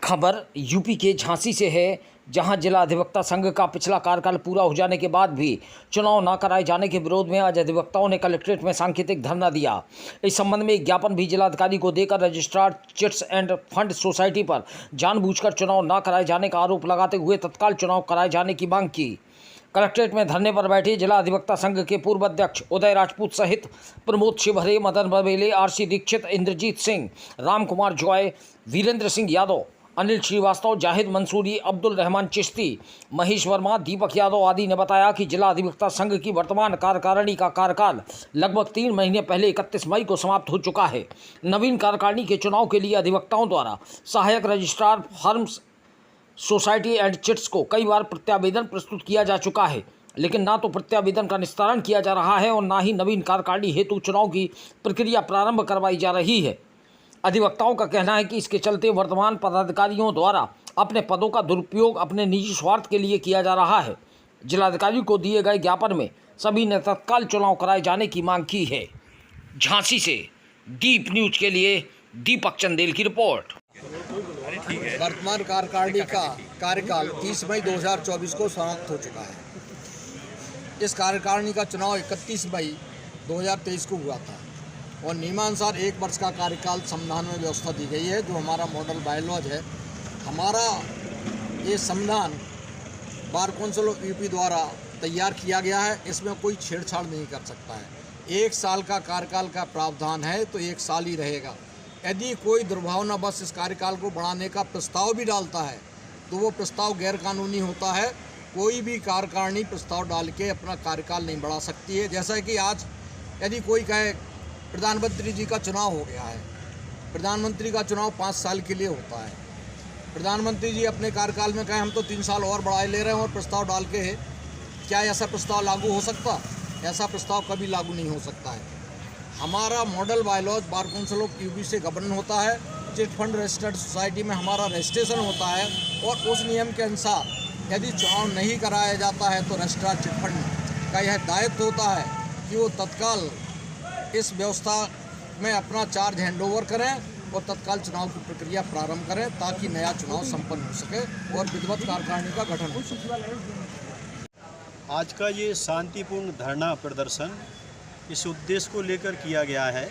खबर यूपी के झांसी से है, जहां जिला अधिवक्ता संघ का पिछला कार्यकाल पूरा हो जाने के बाद भी चुनाव न कराए जाने के विरोध में आज अधिवक्ताओं ने कलेक्ट्रेट में सांकेतिक धरना दिया। इस संबंध में एक ज्ञापन भी जिलाधिकारी को देकर registrar chits end fund society पर जानबूझकर चुनाव न कराए जाने का आरोप लगाते हुए तत्काल चुनाव कराए जाने की मांग की। कलेक्ट्रेट में धरने पर बैठे जिला अधिवक्ता संघ के पूर्व अध्यक्ष उदय राजपूत सहित प्रमोद शिवहरे, मदन बबेले, आरसी दीक्षित, इंद्रजीत सिंह, राम कुमार जॉय, वीरेंद्र सिंह यादव, अनिल श्रीवास्तव, जाहिद मंसूरी, अब्दुल रहमान चिश्ती, महेश वर्मा, दीपक यादव आदि ने बताया कि जिला अधिवक्ता संघ की वर्तमान कार्यकारिणी का कार्यकाल लगभग 3 महीने पहले 31 मई को समाप्त हो चुका है। नवीन कार्यकारिणी के चुनाव के लिए अधिवक्ताओं द्वारा सहायक registrar firms society and chits को कई बार प्रत्यावेदन प्रस्तुत किया जा चुका है, लेकिन ना तो प्रत्यावेदन का निस्तारण किया जा रहा है और ना ही नवीन कार्यकारिणी हेतु चुनाव की प्रक्रिया प्रारंभ करवाई जा रही है। अधिवक्ताओं का कहना है कि इसके चलते वर्तमान पदाधिकारियों द्वारा अपने पदों का दुरुपयोग अपने निजी स्वार्थ के लिए किया जा रहा है। जिलाधिकारी को दिए गए ज्ञापन में सभी ने तत्काल चुनाव कराए जाने की मांग की है। झांसी से डीप न्यूज के लिए दीपक चंदेल की रिपोर्ट। वर्तमान कार्यकारिणी का कार्यकाल 30 मई 2024 को समाप्त हो चुका है। इस कार्यकारिणी का चुनाव 31 मई 2023 को हुआ था और नियमानुसार 1 वर्ष का कार्यकाल संविधान में व्यवस्था दी गई है, जो हमारा मॉडल बायलॉज है। हमारा ये संविधान बार काउंसिल ऑफ यूपी द्वारा तैयार किया गया है, इसमें कोई छेड़छाड़ नहीं कर सकता है। 1 साल का कार्यकाल का प्रावधान है तो 1 साल ही रहेगा। यदि कोई दुर्भावनावश इस कार्यकाल को बढ़ाने का प्रस्ताव भी डालता है तो वो प्रस्ताव गैरकानूनी होता है। कोई भी कार्यकारिणी प्रस्ताव डाल के अपना कार्यकाल नहीं बढ़ा सकती है। जैसा कि आज यदि कोई कहे प्रधानमंत्री जी का चुनाव हो गया है, प्रधानमंत्री का चुनाव 5 साल के लिए होता है, प्रधानमंत्री जी अपने कार्यकाल में कहें हम तो 3 साल और बढ़ाए ले रहे हैं और प्रस्ताव डाल के, क्या ऐसा प्रस्ताव लागू हो सकता? ऐसा प्रस्ताव कभी लागू नहीं हो सकता है। हमारा model bylaws bar council of UP से गवर्न होता है। चिट फंड रजिस्टर्ड सोसाइटी में हमारा रजिस्ट्रेशन होता है और उस नियम के अनुसार यदि चुनाव नहीं कराया जाता है तो रजिस्ट्रार चिट फंड का यह दायित्व होता है कि वो तत्काल इस व्यवस्था में अपना चार्ज हैंडओवर करें और तत्काल चुनाव की प्रक्रिया प्रारंभ करें ताकि नया चुनाव संपन्न हो सके और विधिवत कार्यकारिणी का गठन हो सके। आज का ये शांतिपूर्ण धरना प्रदर्शन इस उद्देश्य को लेकर किया गया है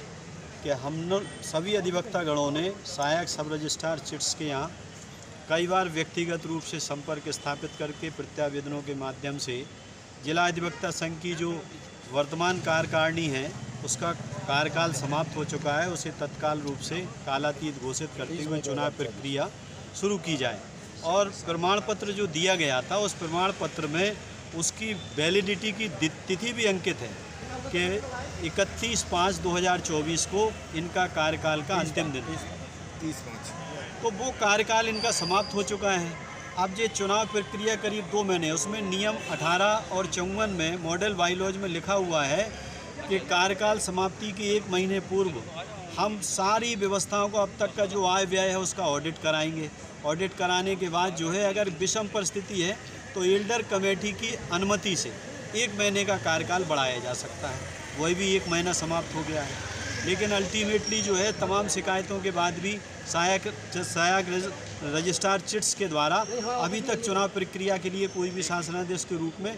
कि हम सभी अधिवक्ता गणों ने सहायक सब रजिस्ट्रार चिट्स के यहाँ कई बार व्यक्तिगत रूप से संपर्क स्थापित करके प्रत्यावेदनों के माध्यम से जिला अधिवक्ता संघ की जो वर्तमान कार्यकारिणी है उसका कार्यकाल समाप्त हो चुका है, उसे तत्काल रूप से कालातीत घोषित करते हुए चुनाव प्रक्रिया शुरू की जाए। और प्रमाण पत्र जो दिया गया था उस प्रमाण पत्र में उसकी वैलिडिटी की तिथि भी अंकित है कि 31/5/2024 को इनका कार्यकाल का अंतिम दिन 30/5 तो वो कार्यकाल इनका समाप्त हो चुका है। अब ये चुनाव प्रक्रिया करीब 2 महीने, उसमें नियम 18 और 54 में मॉडल बायलॉज में लिखा हुआ है कि कार्यकाल समाप्ति के 1 महीने पूर्व हम सारी व्यवस्थाओं को अब तक का जो आय व्यय है उसका ऑडिट कराएंगे। ऑडिट कराने के बाद जो है अगर विषम परिस्थिति है तो एल्डर कमेटी की अनुमति से 1 महीने का कार्यकाल बढ़ाया जा सकता है। वही भी 1 महीना समाप्त हो गया है, लेकिन अल्टीमेटली जो है तमाम शिकायतों के बाद भी सहायक रजिस्ट्रार चिट्स के द्वारा अभी तक चुनाव प्रक्रिया के लिए कोई भी शासनादेश के रूप में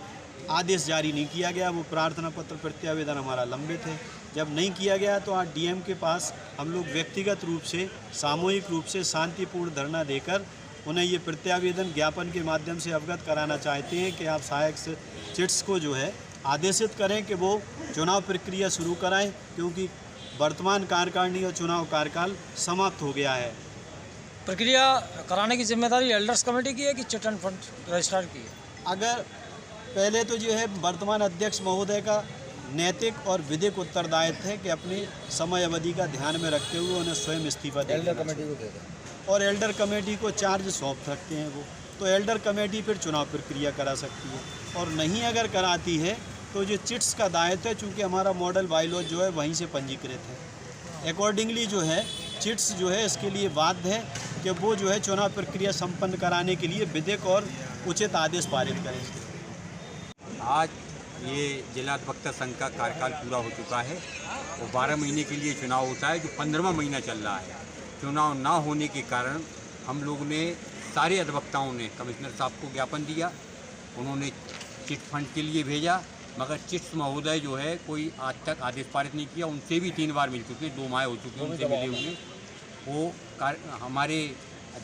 आदेश जारी नहीं किया गया। वो प्रार्थना पत्र प्रत्यावेदन हमारा लंबित है। जब नहीं किया गया तो आज डीएम के पास हम लोग व्यक्तिगत रूप से सामूहिक रूप से शांतिपूर्ण धरना देकर उन्हें ये प्रत्यावेदन ज्ञापन के माध्यम से अवगत कराना चाहते हैं कि आप सहायक चिट्स को जो है आदेशित करें कि वो चुनाव प्रक्रिया शुरू कराएं, क्योंकि वर्तमान कार्यकारिणी और चुनाव कार्यकाल समाप्त हो गया है। प्रक्रिया कराने की जिम्मेदारी एल्डर्स कमेटी की है कि चिट एंड फंड रजिस्ट्रार की है? अगर पहले तो जो है वर्तमान अध्यक्ष महोदय का नैतिक और विधिक उत्तरदायित्व है कि अपनी समय अवधि का ध्यान में रखते हुए उन्हें स्वयं इस्तीफा देना एल्डर कमेटी को दे दें और एल्डर कमेटी को चार्ज सौंप सकते हैं वो, तो एल्डर कमेटी फिर चुनाव प्रक्रिया करा सकती है। और नहीं अगर कराती है तो जो चिट्स का दायित्व है, चूँकि हमारा मॉडल बाईलॉज जो है वहीं से पंजीकृत है, अकॉर्डिंगली जो है चिट्स जो है इसके लिए बाध्य है कि वो जो है चुनाव प्रक्रिया संपन्न कराने के लिए विधिक और उचित आदेश पारित करें। आज ये जिला अधिवक्ता संघ का कार्यकाल पूरा हो चुका है और 12 महीने के लिए चुनाव होता है, जो 15वां महीना चल रहा है। चुनाव ना होने के कारण हम लोग ने सारे अधिवक्ताओं ने कमिश्नर साहब को ज्ञापन दिया, उन्होंने चिट फंड के लिए भेजा, मगर चिट्स महोदय जो है कोई आज तक आदेश पारित नहीं किया। उनसे भी 3 बार मिल चुके, 2 माह हो चुके उनसे मिले हुए। वो हमारे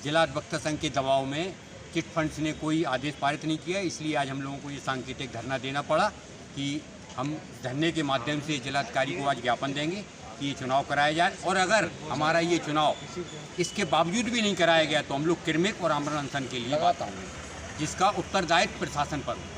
जिला अधिवक्ता संघ के दबाव में चिट फंड्स ने कोई आदेश पारित नहीं किया, इसलिए आज हम लोगों को ये सांकेतिक धरना देना पड़ा कि हम धरने के माध्यम से जिलाधिकारी को आज ज्ञापन देंगे कि ये चुनाव कराया जाए, और अगर हमारा ये चुनाव इसके बावजूद भी नहीं कराया गया तो हम लोग क्रमिक और आमरण अनशन के लिए बात आएंगे, जिसका उत्तरदायित्व प्रशासन पर।